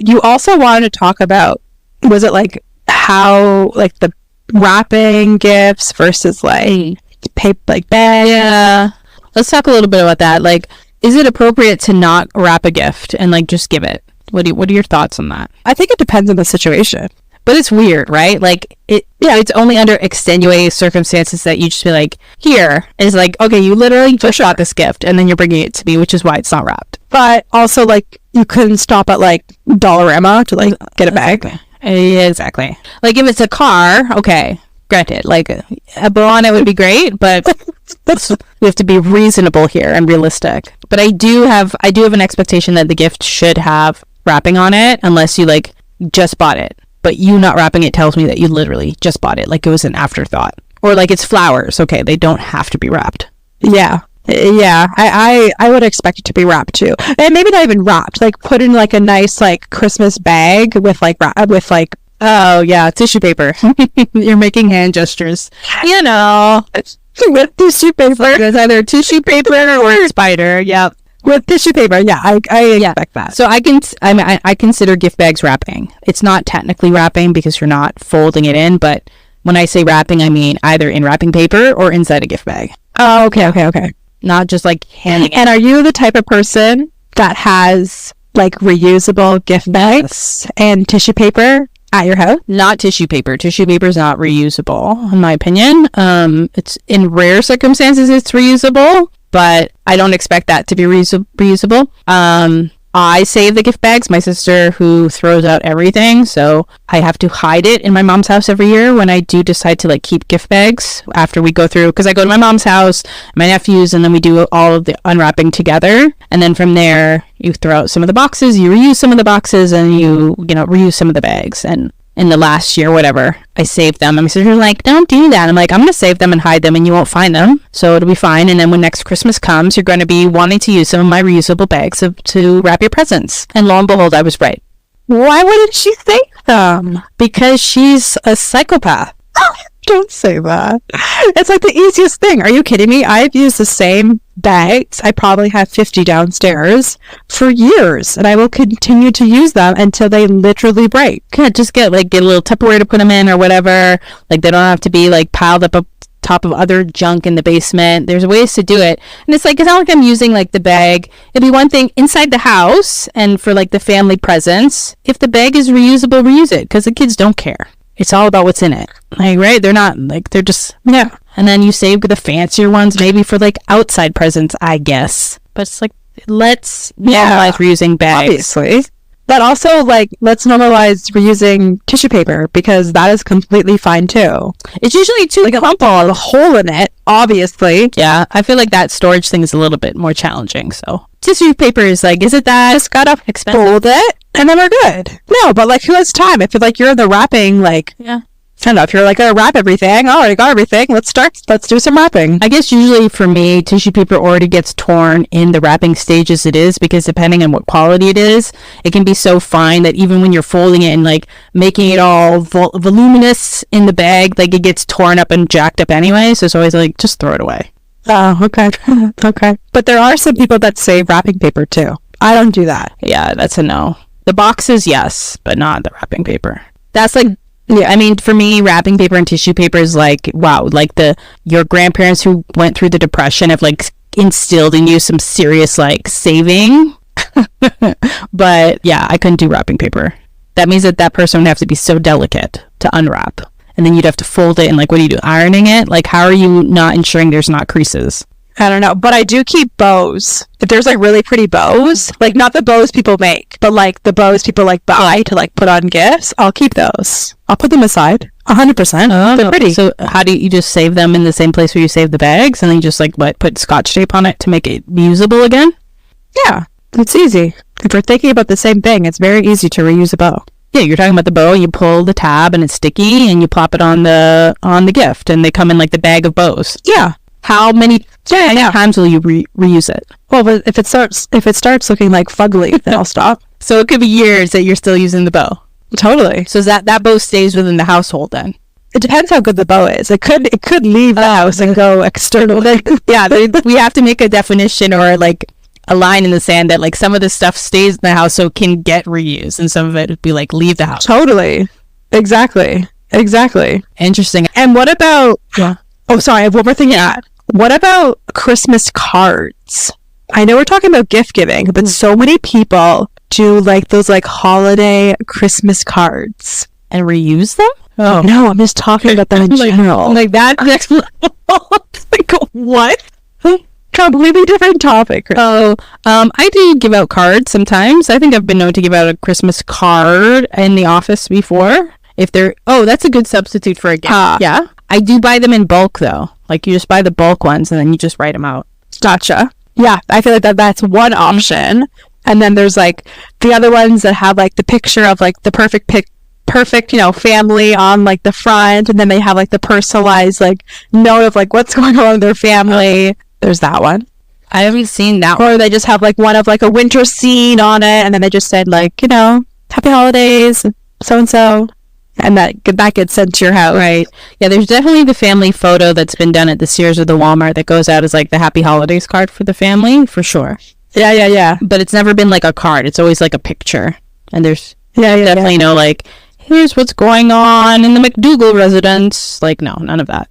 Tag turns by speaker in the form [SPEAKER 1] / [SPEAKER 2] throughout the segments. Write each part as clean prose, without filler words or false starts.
[SPEAKER 1] you also wanted to talk about, was it like how, like the wrapping gifts versus like paper, like bag?
[SPEAKER 2] Yeah. Let's talk a little bit about that. Like, is it appropriate to not wrap a gift and like just give it? What are your thoughts on that?
[SPEAKER 1] I think it depends on the situation.
[SPEAKER 2] But it's weird, right? Like, it's only under extenuating circumstances that you just be like, here. It's like, okay, you literally just got this gift and then you're bringing it to me, which is why it's not wrapped.
[SPEAKER 1] But also, like, you couldn't stop at like Dollarama to like get a bag.
[SPEAKER 2] Exactly. Like, if it's a car, okay, granted, like a bow on it would be great, but we have to be reasonable here and realistic. But I do have an expectation that the gift should have wrapping on it, unless you like just bought it. But you not wrapping it tells me that you literally just bought it, like it was an afterthought. Or like it's flowers, okay, they don't have to be wrapped.
[SPEAKER 1] Yeah. I would expect it to be wrapped too, and maybe not even wrapped. Like put in like a nice like Christmas bag with like
[SPEAKER 2] oh yeah, tissue paper. You're making hand gestures. You know,
[SPEAKER 1] with tissue paper.
[SPEAKER 2] It's either tissue paper or a spider. Yep.
[SPEAKER 1] With tissue paper, yeah, I expect that.
[SPEAKER 2] So I consider gift bags wrapping. It's not technically wrapping because you're not folding it in, but when I say wrapping, I mean either in wrapping paper or inside a gift bag.
[SPEAKER 1] Oh, okay.
[SPEAKER 2] Not just like handing it.
[SPEAKER 1] And are you the type of person that has like reusable gift bags and tissue paper at your house?
[SPEAKER 2] Not tissue paper. Tissue paper is not reusable, in my opinion. It's in rare circumstances it's reusable, but I don't expect that to be reusable. I save the gift bags. My sister, who throws out everything, so I have to hide it in my mom's house every year when I do decide to like keep gift bags after we go through, because I go to my mom's house, my nephews, and then we do all of the unwrapping together. And then from there, you throw out some of the boxes, you reuse some of the boxes, and you reuse some of the bags. And in the last year, whatever, I saved them. And my sister's like, don't do that. I'm like, I'm going to save them and hide them and you won't find them. So it'll be fine. And then when next Christmas comes, you're going to be wanting to use some of my reusable bags to wrap your presents. And lo and behold, I was right.
[SPEAKER 1] Why wouldn't she save them?
[SPEAKER 2] Because she's a psychopath.
[SPEAKER 1] Don't say that. It's like the easiest thing. Are you kidding me? I've used the same bags. I probably have 50 downstairs for years, and I will continue to use them until they literally break.
[SPEAKER 2] Yeah, just get a little Tupperware to put them in or whatever. Like, they don't have to be like piled up top of other junk in the basement. There's ways to do it. And it's like, it's not like I'm using like the bag. It'd be one thing inside the house and for like the family presents. If the bag is reusable, reuse it, because the kids don't care. It's all about what's in it. Like, right? They're not like, they're just, yeah. And then you save the fancier ones maybe for like outside presents, I guess. But it's like, let's normalize reusing bags.
[SPEAKER 1] Obviously. But also, like, let's normalize reusing tissue paper, because that is completely fine too.
[SPEAKER 2] It's usually too crumpled,
[SPEAKER 1] a hole in it, obviously.
[SPEAKER 2] Yeah, I feel like that storage thing is a little bit more challenging. So tissue paper is like, is it that
[SPEAKER 1] just gotta
[SPEAKER 2] expensive?
[SPEAKER 1] Fold it and then we're good. No, but like, who has time? If like you're in the wrapping, like,
[SPEAKER 2] yeah.
[SPEAKER 1] I don't know, if you're like, gonna wrap everything, I already got everything, let's do some wrapping.
[SPEAKER 2] I guess usually for me, tissue paper already gets torn in the wrapping stage as it is, because depending on what quality it is, it can be so fine that even when you're folding it and like making it all voluminous in the bag, like it gets torn up and jacked up anyway. So it's always like, just throw it away.
[SPEAKER 1] Oh, okay. Okay. But there are some people that save wrapping paper too. I don't do that.
[SPEAKER 2] Yeah, that's a no. The boxes, yes, but not the wrapping paper. That's like, yeah, I mean, for me, wrapping paper and tissue paper is like, wow, like your grandparents who went through the Depression have like instilled in you some serious like saving. But yeah, I couldn't do wrapping paper. That means that person would have to be so delicate to unwrap. And then you'd have to fold it and like, what do you do? Ironing it? Like, how are you not ensuring there's not creases?
[SPEAKER 1] I don't know, but I do keep bows. If there's like really pretty bows, like not the bows people make, but like the bows people like buy to like put on gifts, I'll keep those. I'll put them aside. 100%.
[SPEAKER 2] Oh,
[SPEAKER 1] they're pretty.
[SPEAKER 2] So how do you just save them in the same place where you save the bags, and then you just like put Scotch tape on it to make it usable again?
[SPEAKER 1] Yeah, it's easy. If we're thinking about the same thing, it's very easy to reuse a bow.
[SPEAKER 2] Yeah, you're talking about the bow. You pull the tab and it's sticky, and you plop it on the gift, and they come in like the bag of bows.
[SPEAKER 1] Yeah.
[SPEAKER 2] How many times will you reuse it?
[SPEAKER 1] Well, but if it starts looking like fugly, then I'll stop.
[SPEAKER 2] So it could be years that you're still using the bow.
[SPEAKER 1] Totally.
[SPEAKER 2] So that bow stays within the household then?
[SPEAKER 1] It depends how good the bow is. It could leave the house and go external.
[SPEAKER 2] Yeah, we have to make a definition or like a line in the sand that like some of the stuff stays in the house so it can get reused, and some of it would be like leave the house.
[SPEAKER 1] Totally. Exactly.
[SPEAKER 2] Interesting.
[SPEAKER 1] And what about... Yeah. Oh, sorry. I have one more thing to add. What about Christmas cards? I know we're talking about gift giving, but so many people do like those like holiday Christmas cards.
[SPEAKER 2] And reuse them?
[SPEAKER 1] Oh. No, I'm just talking about them in general.
[SPEAKER 2] Like that next level.
[SPEAKER 1] Like, what? Completely different topic.
[SPEAKER 2] Oh, I do give out cards sometimes. I think I've been known to give out a Christmas card in the office before. If they're... Oh, that's a good substitute for a gift. Yeah. I do buy them in bulk, though. Like, you just buy the bulk ones, and then you just write them out.
[SPEAKER 1] Gotcha. Yeah, I feel like that's one option. And then there's, like, the other ones that have, like, the picture of, like, the perfect, family on, like, the front. And then they have, like, the personalized, like, note of, like, what's going on in their family. There's that one.
[SPEAKER 2] I haven't seen that one.
[SPEAKER 1] Or they just have, like, one of, like, a winter scene on it. And then they just said, like, happy holidays, so-and-so. And that gets sent to your house.
[SPEAKER 2] Right. Yeah, there's definitely the family photo that's been done at the Sears or the Walmart that goes out as like the Happy Holidays card for the family, for sure.
[SPEAKER 1] Yeah.
[SPEAKER 2] But it's never been like a card. It's always like a picture. And there's definitely no like, here's what's going on in the McDougal residence. Like, no, none of that.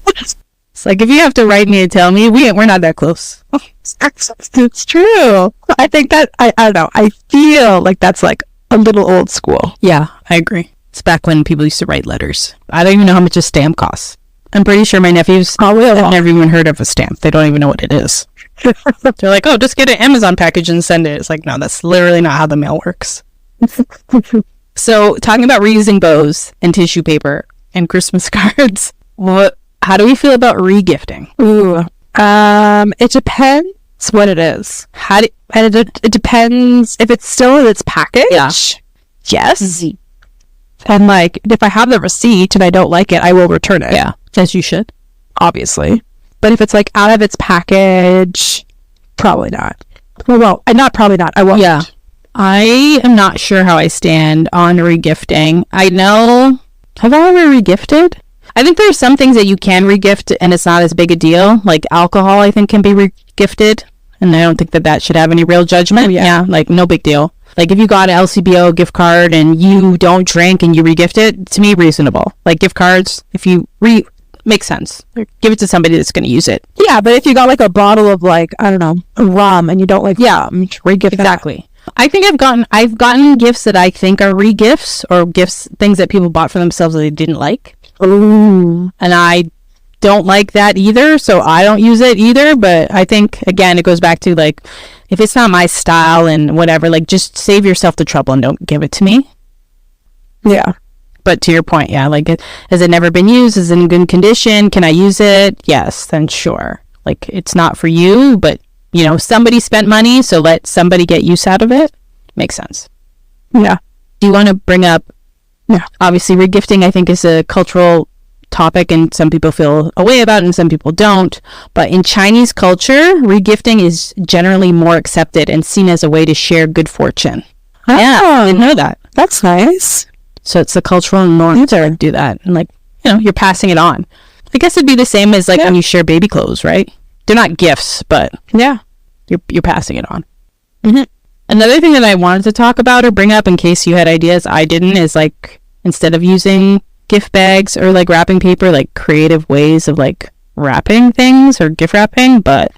[SPEAKER 2] It's like, if you have to write me and tell me, we're not that close.
[SPEAKER 1] It's true. I think that, I don't know, I feel like that's like a little old school.
[SPEAKER 2] Yeah, I agree. It's back when people used to write letters. I don't even know how much a stamp costs. I'm pretty sure my nephews have never even heard of a stamp. They don't even know what it is. They're like, oh, just get an Amazon package and send it. It's like, no, that's literally not how the mail works. So, talking about reusing bows and tissue paper and Christmas cards, how do we feel about regifting?
[SPEAKER 1] Ooh, it depends what it is. It depends if it's still in its package.
[SPEAKER 2] Yeah.
[SPEAKER 1] Yes.
[SPEAKER 2] Mm-hmm.
[SPEAKER 1] And like, if I have the receipt and I don't like it, I will return it.
[SPEAKER 2] Yeah, as you should.
[SPEAKER 1] Obviously. But if it's like out of its package, probably not. Well, probably not. I won't.
[SPEAKER 2] Yeah. I am not sure how I stand on regifting. I know... Have I ever regifted? I think there's some things that you can regift and it's not as big a deal. Like alcohol, I think, can be regifted. And I don't think that should have any real judgment. Yeah, like no big deal. Like if you got an LCBO gift card and you don't drink and you regift it, to me, reasonable. Like gift cards, if you makes sense. Give it to somebody that's going to use it.
[SPEAKER 1] Yeah, but if you got like a bottle of like, I don't know, rum and you don't like regift
[SPEAKER 2] exactly. I think I've gotten gifts that I think are regifts or things that people bought for themselves that they didn't like.
[SPEAKER 1] Ooh.
[SPEAKER 2] And I don't like that either, so I don't use it either. But I think, again, it goes back to like, if it's not my style and whatever, like just save yourself the trouble and don't give it to me.
[SPEAKER 1] Yeah.
[SPEAKER 2] But to your point, yeah, like, has it never been used? Is it in good condition? Can I use it? Yes, then sure. Like, it's not for you, but, somebody spent money, so let somebody get use out of it. Makes sense.
[SPEAKER 1] Yeah.
[SPEAKER 2] Do you want to bring up, obviously, regifting, I think, is a cultural topic, and some people feel a way about it, and some people don't. But in Chinese culture, regifting is generally more accepted and seen as a way to share good fortune.
[SPEAKER 1] Oh,
[SPEAKER 2] yeah, I didn't know that.
[SPEAKER 1] That's nice.
[SPEAKER 2] So it's the cultural norm to do that. And like, you're passing it on. I guess it'd be the same as like when you share baby clothes, right? They're not gifts, but you're passing it on. Mm-hmm. Another thing that I wanted to talk about or bring up in case you had ideas, I didn't, is like, instead of using gift bags or like wrapping paper, like creative ways of like wrapping things or gift wrapping, but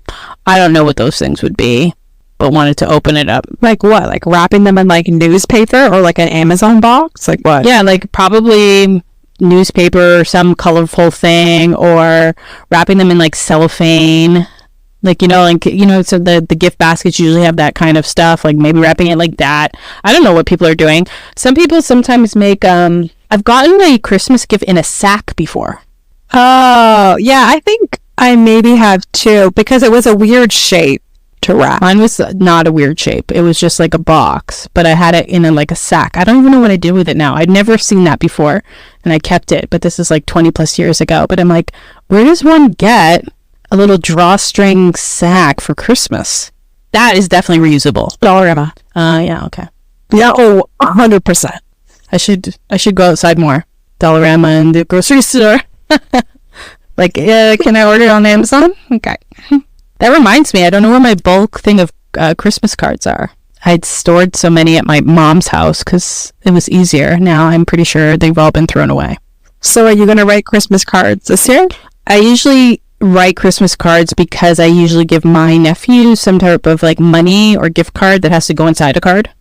[SPEAKER 2] I don't know what those things would be. But wanted to open it up.
[SPEAKER 1] Like what? Like wrapping them in like newspaper or like an Amazon box? Like what?
[SPEAKER 2] Yeah, like probably newspaper or some colorful thing, or wrapping them in like cellophane. Like, so the gift baskets usually have that kind of stuff. Like maybe wrapping it like that. I don't know what people are doing. Some people sometimes make, I've gotten a Christmas gift in a sack before.
[SPEAKER 1] Oh, yeah, I think I maybe have too, because it was a weird shape to wrap.
[SPEAKER 2] Mine was not a weird shape. It was just like a box, but I had it in like a sack. I don't even know what I did with it now. I'd never seen that before, and I kept it, but this is like 20 plus years ago. But I'm like, where does one get a little drawstring sack for Christmas? That is definitely reusable.
[SPEAKER 1] Dollarama.
[SPEAKER 2] Yeah, okay.
[SPEAKER 1] Yeah, 100%.
[SPEAKER 2] I should go outside more. Dollarama and the grocery store. Like, can I order it on Amazon? Okay. That reminds me, I don't know where my bulk thing of Christmas cards are. I'd stored so many at my mom's house because it was easier. Now I'm pretty sure they've all been thrown away.
[SPEAKER 1] So are you going to write Christmas cards this year?
[SPEAKER 2] I usually write Christmas cards because I usually give my nephew some type of like money or gift card that has to go inside a card.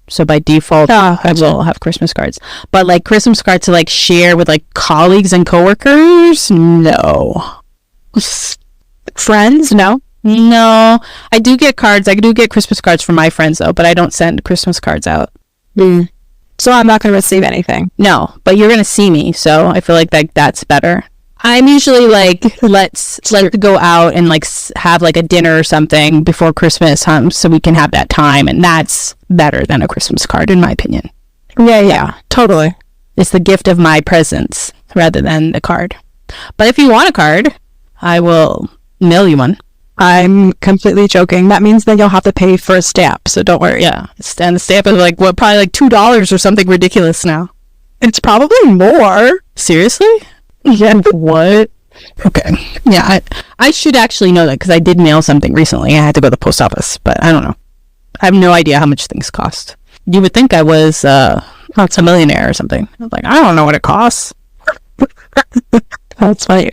[SPEAKER 2] So by default, I will have Christmas cards. But like Christmas cards to like share with like colleagues and coworkers, no.
[SPEAKER 1] Friends? No.
[SPEAKER 2] No, I do get cards. I do get Christmas cards from my friends though, but I don't send Christmas cards out.
[SPEAKER 1] So I'm not going to receive anything.
[SPEAKER 2] No, but you're going to see me, so I feel like that's better. I'm usually like, let's go out and like have like a dinner or something before Christmas, so we can have that time, and that's better than a Christmas card in my opinion.
[SPEAKER 1] Yeah, totally.
[SPEAKER 2] It's the gift of my presence rather than the card. But if you want a card, I will mail you one.
[SPEAKER 1] I'm completely joking. That means that you'll have to pay for a stamp, so don't worry.
[SPEAKER 2] Yeah, and the stamp is like, what, probably like $2 or something ridiculous now.
[SPEAKER 1] It's probably more.
[SPEAKER 2] Seriously?
[SPEAKER 1] Yeah.
[SPEAKER 2] What? Okay. Yeah, I should actually know that because I did mail something recently. I had to go to the post office, but I don't know. I have no idea how much things cost. You would think I was a millionaire or something. I was like, I don't know what it costs.
[SPEAKER 1] That's funny.